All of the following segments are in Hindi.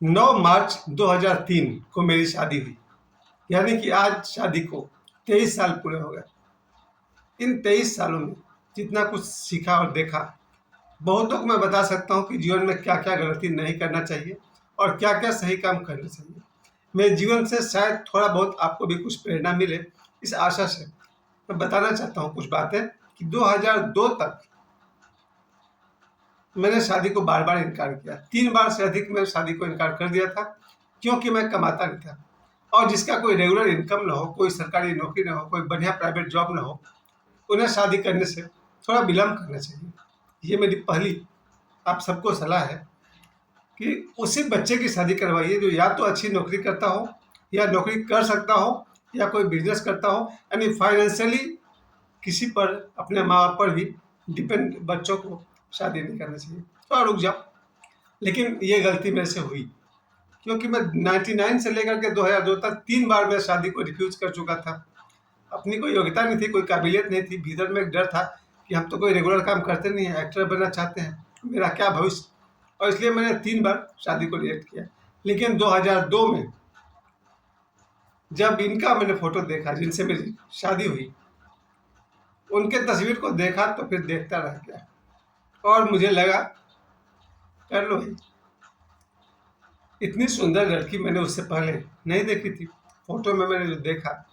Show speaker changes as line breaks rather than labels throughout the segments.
9 मार्च 2003 को मेरी शादी हुई, यानी कि आज शादी को 23 साल पूरे हो गए। इन 23 सालों में जितना कुछ सीखा और देखा, बहुतों को मैं बता सकता हूँ कि जीवन में क्या-क्या गलती नहीं करना चाहिए और क्या-क्या सही काम करना चाहिए। मेरे जीवन से शायद थोड़ा बहुत आपको भी कुछ प्रेरणा मिले, इस आशा से मैं बताना चाहता हूँ कुछ बातें कि 2002 तक मैंने शादी को बार-बार इनकार किया। 3 बार से अधिक मैंने शादी को इनकार कर दिया था, क्योंकि मैं कमाता नहीं था और जिसका कोई रेगुलर इनकम ना हो, कोई सरकारी नौकरी ना हो, कोई बढ़िया प्राइवेट जॉब ना हो, उन्हें शादी करने से थोड़ा विलंब करना चाहिए। ये मेरी पहली आप सबको सलाह है कि उसी बच्चे की शादी करवाइए जो या तो अच्छी नौकरी करता हो या नौकरी कर सकता हो या कोई बिजनेस करता हो, यानी फाइनेंशियली किसी पर अपने माँ बाप पर भी डिपेंड बच्चों को शादी नहीं करना चाहिए। थोड़ा रुक जाओ, लेकिन ये गलती मेरे से हुई क्योंकि मैं 99 से लेकर के 2002 तक 3 बार मैं शादी को रिफ्यूज कर चुका था। अपनी कोई योग्यता नहीं थी, कोई काबिलियत नहीं थी, भीतर में एक डर था कि हम तो कोई रेगुलर काम करते नहीं हैं, एक्टर बनना चाहते हैं, मेरा क्या भविष्य, और इसलिए मैंने 3 बार शादी को रिजेक्ट किया। लेकिन 2002 में जब इनका मैंने फ़ोटो देखा जिनसे मेरी शादी हुई, उनके तस्वीर को देखा तो फिर देखता रह गया और मुझे लगा कर लो भाई। इतनी सुंदर लड़की मैंने उससे पहले नहीं देखी थी। फ़ोटो में मैंने जो देखा,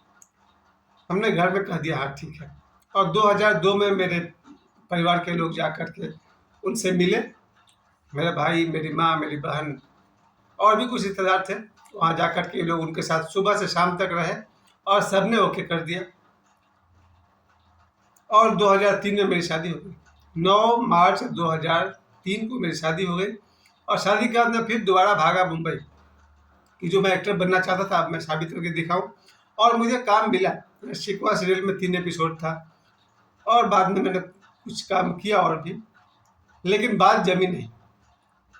हमने घर में कह दिया हाँ ठीक है। और 2002 में मेरे परिवार के लोग जा कर के उनसे मिले, मेरा भाई, मेरी माँ, मेरी बहन और भी कुछ रिश्तेदार थे। वहाँ जा कर के ये लोग उनके साथ सुबह से शाम तक रहे और सबने ओके कर दिया और 2003 में मेरी शादी हो गई। 9 मार्च 2003 को मेरी शादी हो गई और शादी के बाद मैं फिर दोबारा भागा मुंबई कि जो मैं एक्टर बनना चाहता था अब मैं साबित करके दिखाऊं, और मुझे काम मिला। शिकवा सीरियल में 3 एपिसोड था और बाद में मैंने कुछ काम किया और भी, लेकिन बात जमी नहीं।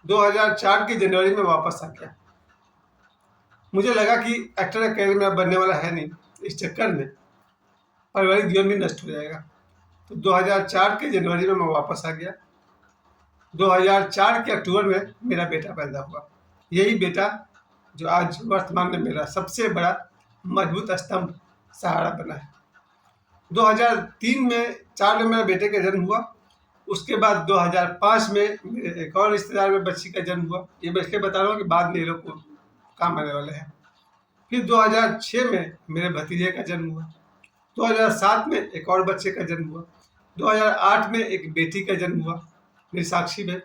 2004 के जनवरी में वापस आ गया। मुझे लगा कि एक्टर का करियर मेरा बनने वाला है नहीं, इस चक्कर में पारिवारिक जीवन भी नष्ट हो जाएगा। तो 2004 के जनवरी में मैं वापस आ गया। 2004 के अक्टूबर में मेरा बेटा पैदा हुआ। यही बेटा जो आज वर्तमान में मेरा सबसे बड़ा मजबूत स्तंभ, सहारा बना है। 2003 में 4 में मेरे बेटे का जन्म हुआ। उसके बाद 2005 में मेरे एक और रिश्तेदार में बच्ची का जन्म हुआ। ये मैं इसलिए बता रहा हूँ कि बाद में ये लोग को काम आने वाले हैं। फिर 2006 में मेरे भतीजे का जन्म हुआ। 2007 में एक और बच्चे का जन्म हुआ। 2008 में एक बेटी का जन्म हुआ, मेरी साक्षी बहन।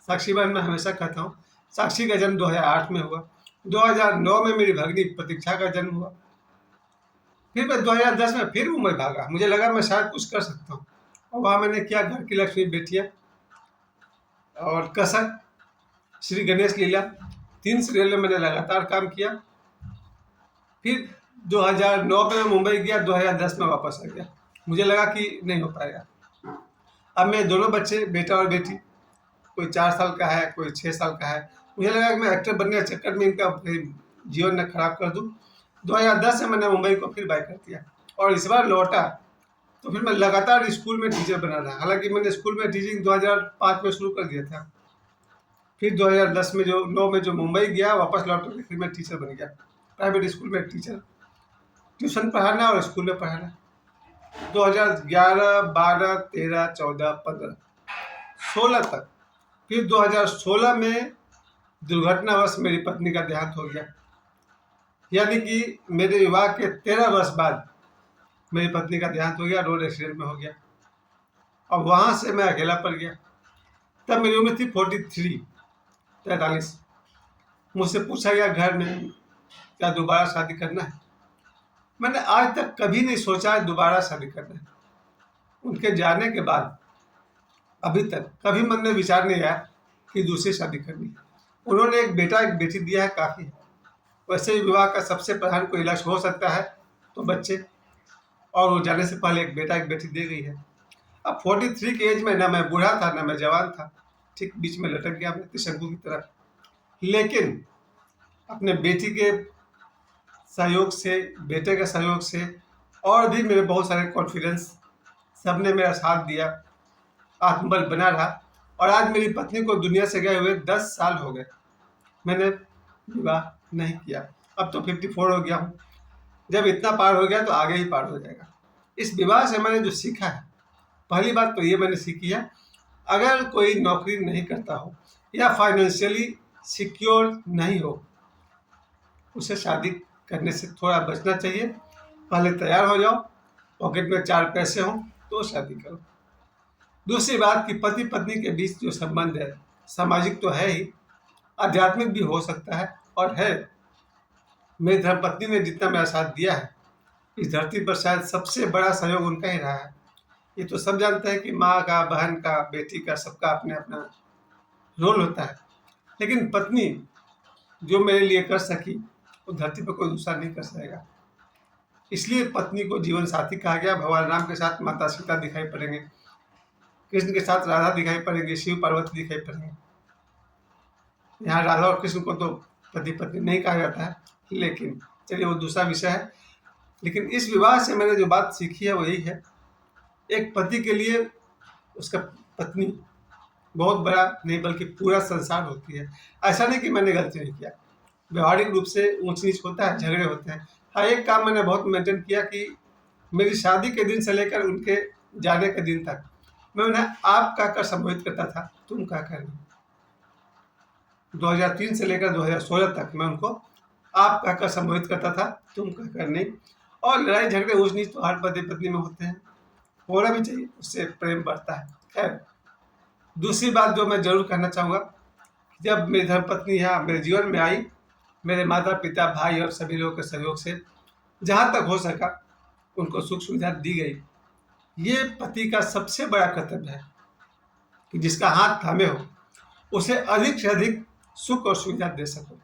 साक्षी बहन मैं हमेशा कहता हूँ, साक्षी का जन्म 2008 में हुआ। 2009 में मेरी भगिनी प्रतीक्षा का जन्म हुआ। फिर मैं 2010 में फिर मुंबई भागा। मुझे लगा मैं शायद कुछ कर सकता हूँ और वहाँ मैंने किया घर की लक्ष्मी बेटियाँ और कसक, श्री गणेश लीला, 3 सीरियल में मैंने लगातार काम किया। फिर 2009 में मैं मुंबई गया, 2010 में वापस आ गया। मुझे लगा कि नहीं हो पाएगा। अब मेरे दोनों बच्चे, बेटा और बेटी, कोई 4 साल का है, कोई 6 साल का है। मुझे लगा कि मैं एक्टर बनने के चक्कर में इनका जीवन न खराब कर दूं। 2010 में मैंने मुंबई को फिर बाय कर दिया और इस बार लौटा तो फिर मैं लगातार स्कूल में टीचर बना रहा। हालांकि मैंने स्कूल में टीचिंग 2005 में शुरू कर दिया था। फिर 2010 में 9 में जो मुंबई गया, वापस लौट कर फिर मैं टीचर बन गया, प्राइवेट स्कूल में टीचर, ट्यूशन पढ़ाना और स्कूल में पढ़ाना। 2011, 12, 13, 14, 15, 16 तक। फिर 2016 में दुर्घटनावश मेरी पत्नी का देहांत हो गया, यानी कि मेरे विवाह के 13 वर्ष बाद मेरी पत्नी का देहांत हो गया, रोड एक्सीडेंट में हो गया। और वहाँ से मैं अकेला पड़ गया। तब मेरी उम्र थी 43। मुझसे पूछा गया घर में, क्या दोबारा शादी करना है? मैंने आज तक कभी नहीं सोचा है दोबारा शादी करना है। उनके जाने के बाद अभी तक कभी मन में विचार नहीं आया कि दूसरी शादी करनी है। उन्होंने एक बेटा एक बेटी दिया है, काफ़ी है। वैसे ही विवाह का सबसे प्रधान कोई लक्ष्य हो सकता है तो बच्चे, और वो जाने से पहले एक बेटा एक बेटी दे गई है। अब 43 के एज में ना मैं बूढ़ा था ना मैं जवान था, ठीक बीच में लटक गया मैं त्रिशंकु की तरह। लेकिन अपने बेटी के सहयोग से, बेटे के सहयोग से और भी मेरे बहुत सारे कॉन्फिडेंस, सबने मेरा साथ दिया, आत्मबल बना रहा और आज मेरी पत्नी को दुनिया से गए हुए 10 साल हो गए। मैंने विवाह नहीं किया। अब तो 54 हो गया हूँ। जब इतना पार हो गया तो आगे ही पार हो जाएगा। इस विवाह से मैंने जो सीखा है, पहली बात तो ये मैंने सीखी है, अगर कोई नौकरी नहीं करता हो या फाइनेंशियली सिक्योर नहीं हो, उसे शादी करने से थोड़ा बचना चाहिए। पहले तैयार हो जाओ, पॉकेट में 4 पैसे हों तो शादी करो। दूसरी बात कि पति पत्नी के बीच जो संबंध है, सामाजिक तो है ही, आध्यात्मिक भी हो सकता है और है। मेरी धर्मपत्नी ने जितना मेरा साथ दिया है, इस धरती पर शायद सबसे बड़ा सहयोग उनका ही रहा है। ये तो सब जानते हैं कि माँ का, बहन का, बेटी का, सबका अपने अपना रोल होता है, लेकिन पत्नी जो मेरे लिए कर सकी वो धरती पर कोई दूसरा नहीं कर सकेगा। इसलिए पत्नी को जीवन साथी कहा गया। भगवान राम के साथ माता सीता दिखाई पड़ेंगे, कृष्ण के साथ राधा दिखाई पड़ेंगे, शिव पार्वती दिखाई पड़ेंगे। यहाँ राधा और कृष्ण को तो पति पत्नी नहीं कहा जाता है, लेकिन चलिए वो दूसरा विषय है। लेकिन इस विवाह से मैंने जो बात सीखी है वो यही है, एक पति के लिए उसका पत्नी बहुत बड़ा नहीं बल्कि पूरा संसार होती है। ऐसा नहीं कि मैंने गलती नहीं किया, व्यवहारिक रूप से ऊंच नीच होता है, झगड़े होते हैं। हाँ, एक काम मैंने बहुत मेंटेन किया कि मेरी शादी के दिन से लेकर उनके जाने के दिन तक मैं उन्हें आप कहकर संबोधित करता था, तुम कहकर नहीं। 2003 से लेकर 2016 तक मैं उनको आप कहकर संबोधित करता था, तुम कहकर नहीं। और लड़ाई झगड़े ऊंच नीच तो हर पति पत्नी में होते हैं, होना भी चाहिए, उससे प्रेम बढ़ता है। खैर, दूसरी बात जो मैं जरूर कहना चाहूँगा, जब मेरी धर्मपत्नी यहाँ मेरे जीवन में आई, मेरे माता पिता, भाई और सभी लोगों के सहयोग से जहाँ तक हो सका उनको सुख सुविधा दी गई। ये पति का सबसे बड़ा कर्तव्य है कि जिसका हाथ थामे हो उसे अधिक से अधिक सुख और सुविधा दे सको।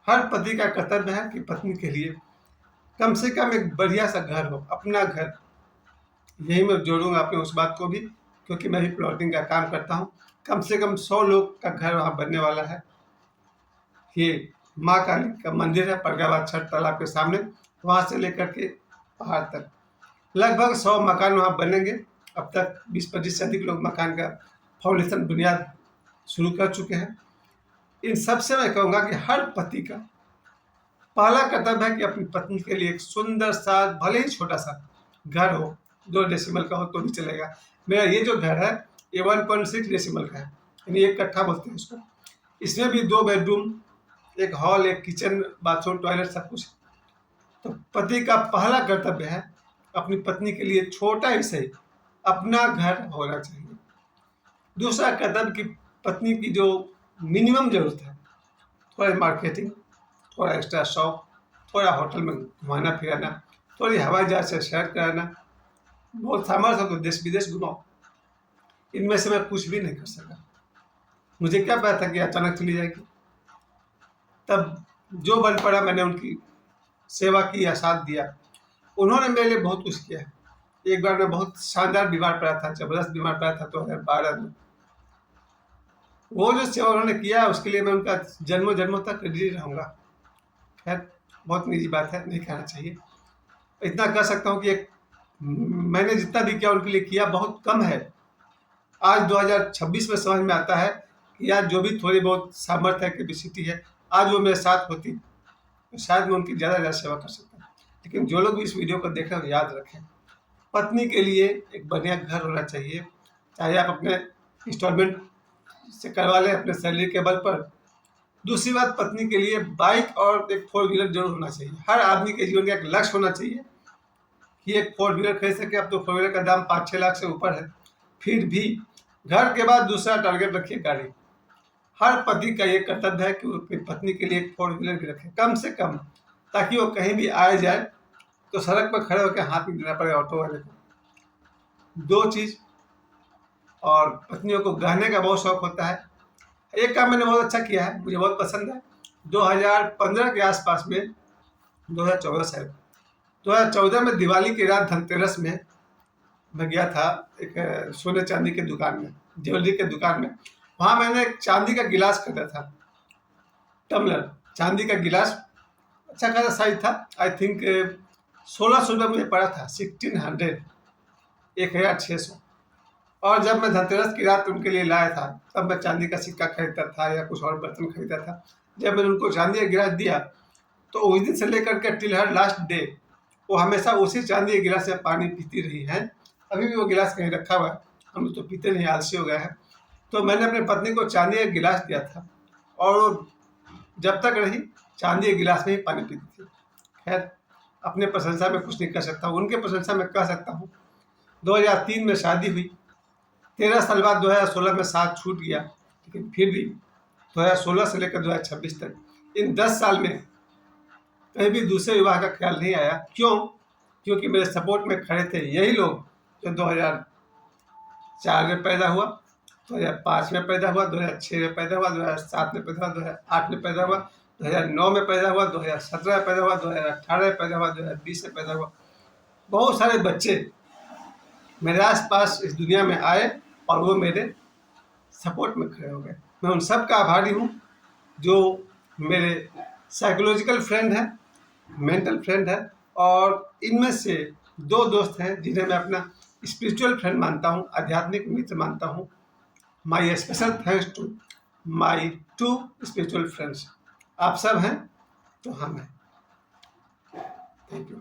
हर पति का कर्तव्य है कि पत्नी के लिए कम से कम एक बढ़िया सा घर हो, अपना घर। यही मैं जोड़ूंगा अपने उस बात को भी, क्योंकि मैं भी प्लॉटिंग का काम करता हूँ। कम से कम 100 लोग का घर वहाँ बनने वाला है। ये माँ काली का मंदिर है परगाबाद छठ तालाब के सामने, वहाँ से लेकर के पहाड़ तक लगभग 100 मकान वहाँ बनेंगे। अब तक 20-25 से अधिक लोग मकान का फाउंडेशन बुनियाद शुरू कर चुके हैं। इन सब से मैं कहूँगा कि हर पति का पहला कर्तव्य है कि अपनी पत्नी के लिए एक सुंदर सा, भले ही छोटा सा घर हो, 2 डेसिमल का हो तो भी चलेगा। मेरा ये जो घर है ये 1.6 डेसिमल का है, यानी 1 कट्ठा बोलते हैं उसको। इसमें भी 2 बेडरूम, एक हॉल, एक किचन, बाथरूम, टॉयलेट, सब कुछ। तो पति का पहला कर्तव्य है अपनी पत्नी के लिए छोटा ही सही अपना घर होना चाहिए। दूसरा कर्तव्य कि पत्नी की जो मिनिमम जरूरत है, थोड़ा मार्केटिंग, थोड़ा एक्स्ट्रा शॉप, थोड़ा होटल में घुमाना फिराना, थोड़ी हवाई जहाज से सैर कराना, बहुत सामर्थ्य हो तो देश विदेश घुमाओ। इनमें से मैं कुछ भी नहीं कर सका। मुझे क्या पता था कि अचानक चली जाएगी। तब जो बन पड़ा मैंने उनकी सेवा की या साथ दिया। उन्होंने मेरे लिए बहुत कुछ किया। एक बार मैं बहुत शानदार बीमार पड़ा था, जबरदस्त बीमार पड़ा था 2012 में। वो जो सेवा उन्होंने किया उसके लिए मैं उनका जन्मों जन्मों तक ऋणी रहूँगा। खैर, बहुत निजी बात है, नहीं कहना चाहिए। इतना कह सकता हूँ कि मैंने जितना भी किया उनके लिए किया बहुत कम है। आज 2026 में समझ में आता है कि आज जो भी थोड़ी बहुत सामर्थ्य कैपेसिटी है, आज वो मेरे साथ होती तो शायद मैं उनकी ज़्यादा सेवा कर सकता। लेकिन जो लोग भी इस वीडियो को देख रहे हैं याद रखें, पत्नी के लिए एक बढ़िया घर होना चाहिए। चाहे आप अपने इंस्टॉलमेंट से करवा लें अपने सैलरी के बल पर। दूसरी बात, पत्नी के लिए बाइक और एक 4 व्हीलर जरूर होना चाहिए। हर आदमी के जीवन का एक लक्ष्य होना चाहिए कि एक 4 व्हीलर खरीद सके। अब तो 4 व्हीलर का दाम 5-6 लाख से ऊपर है। फिर भी घर के बाद दूसरा टारगेट रखिए गाड़ी। हर पति का ये कर्तव्य है कि वो अपनी पत्नी के लिए एक 4 व्हीलर भी रखे, कम से कम, ताकि वो कहीं भी आए जाए तो सड़क पर खड़े होकर हाथ नहीं देना पड़े ऑटो वाले को। 2 चीज़। और पत्नियों को गहने का बहुत शौक होता है। एक काम मैंने बहुत अच्छा किया है, मुझे बहुत पसंद है। 2015 के आसपास में, 2014 शायद, 2014 में दिवाली की रात धनतेरस में मैं गया था एक सोने चांदी की दुकान में, ज्वेलरी के दुकान में। वहाँ मैंने एक चांदी का गिलास खरीदा था, टम्बलर, चांदी का गिलास, अच्छा खासा साइज था। आई थिंक 1600 रुपये मुझे पड़ा था, 1600, 1600। और जब मैं धनतेरस की रात उनके लिए लाया था, तब मैं चांदी का सिक्का खरीदता था या कुछ और बर्तन खरीदा था। जब मैंने उनको चांदी का गिलास दिया, तो उस दिन से लेकर के टिल हर लास्ट डे वो हमेशा उसी चांदी के गिलास से पानी पीती रही हैं। अभी भी वो गिलास कहीं रखा हुआ है, हम लोग तो पीते नहीं, आलसी हो गया है। तो मैंने अपनी पत्नी को चांदी का गिलास दिया था, और वो जब तक रही चांदी के गिलास में ही पानी पीती थी। खैर, अपने प्रशंसा में कुछ नहीं कर सकता हूँ, उनके प्रशंसा में कह सकता हूँ। 2003 में शादी हुई, 13 साल बाद 2016 में साथ छूट गया, लेकिन फिर भी 2016 से लेकर 2026 तक इन 10 साल में कहीं भी दूसरे विवाह का ख्याल नहीं आया। क्यों? क्योंकि मेरे सपोर्ट में खड़े थे यही लोग जो 2004 में पैदा हुआ, 2005 में पैदा हुआ, 2006 में पैदा हुआ, 2007 में पैदा हुआ, 2008 में पैदा हुआ, 2009 में पैदा हुआ, 2017 में पैदा हुआ, 2018 में पैदा हुआ, 2020 में पैदा हुआ। बहुत सारे बच्चे मेरे आसपास इस दुनिया में आए और वो मेरे सपोर्ट में खड़े हो गए। मैं उन सब का आभारी हूँ जो मेरे साइकोलॉजिकल फ्रेंड हैं, मेंटल फ्रेंड है, और इनमें से 2 दोस्त हैं जिन्हें मैं अपना स्पिरिचुअल फ्रेंड मानता हूँ, आध्यात्मिक मित्र मानता हूँ। My special thanks to my 2 spiritual friends. आप सब हैं तो हम हैं। Thank you.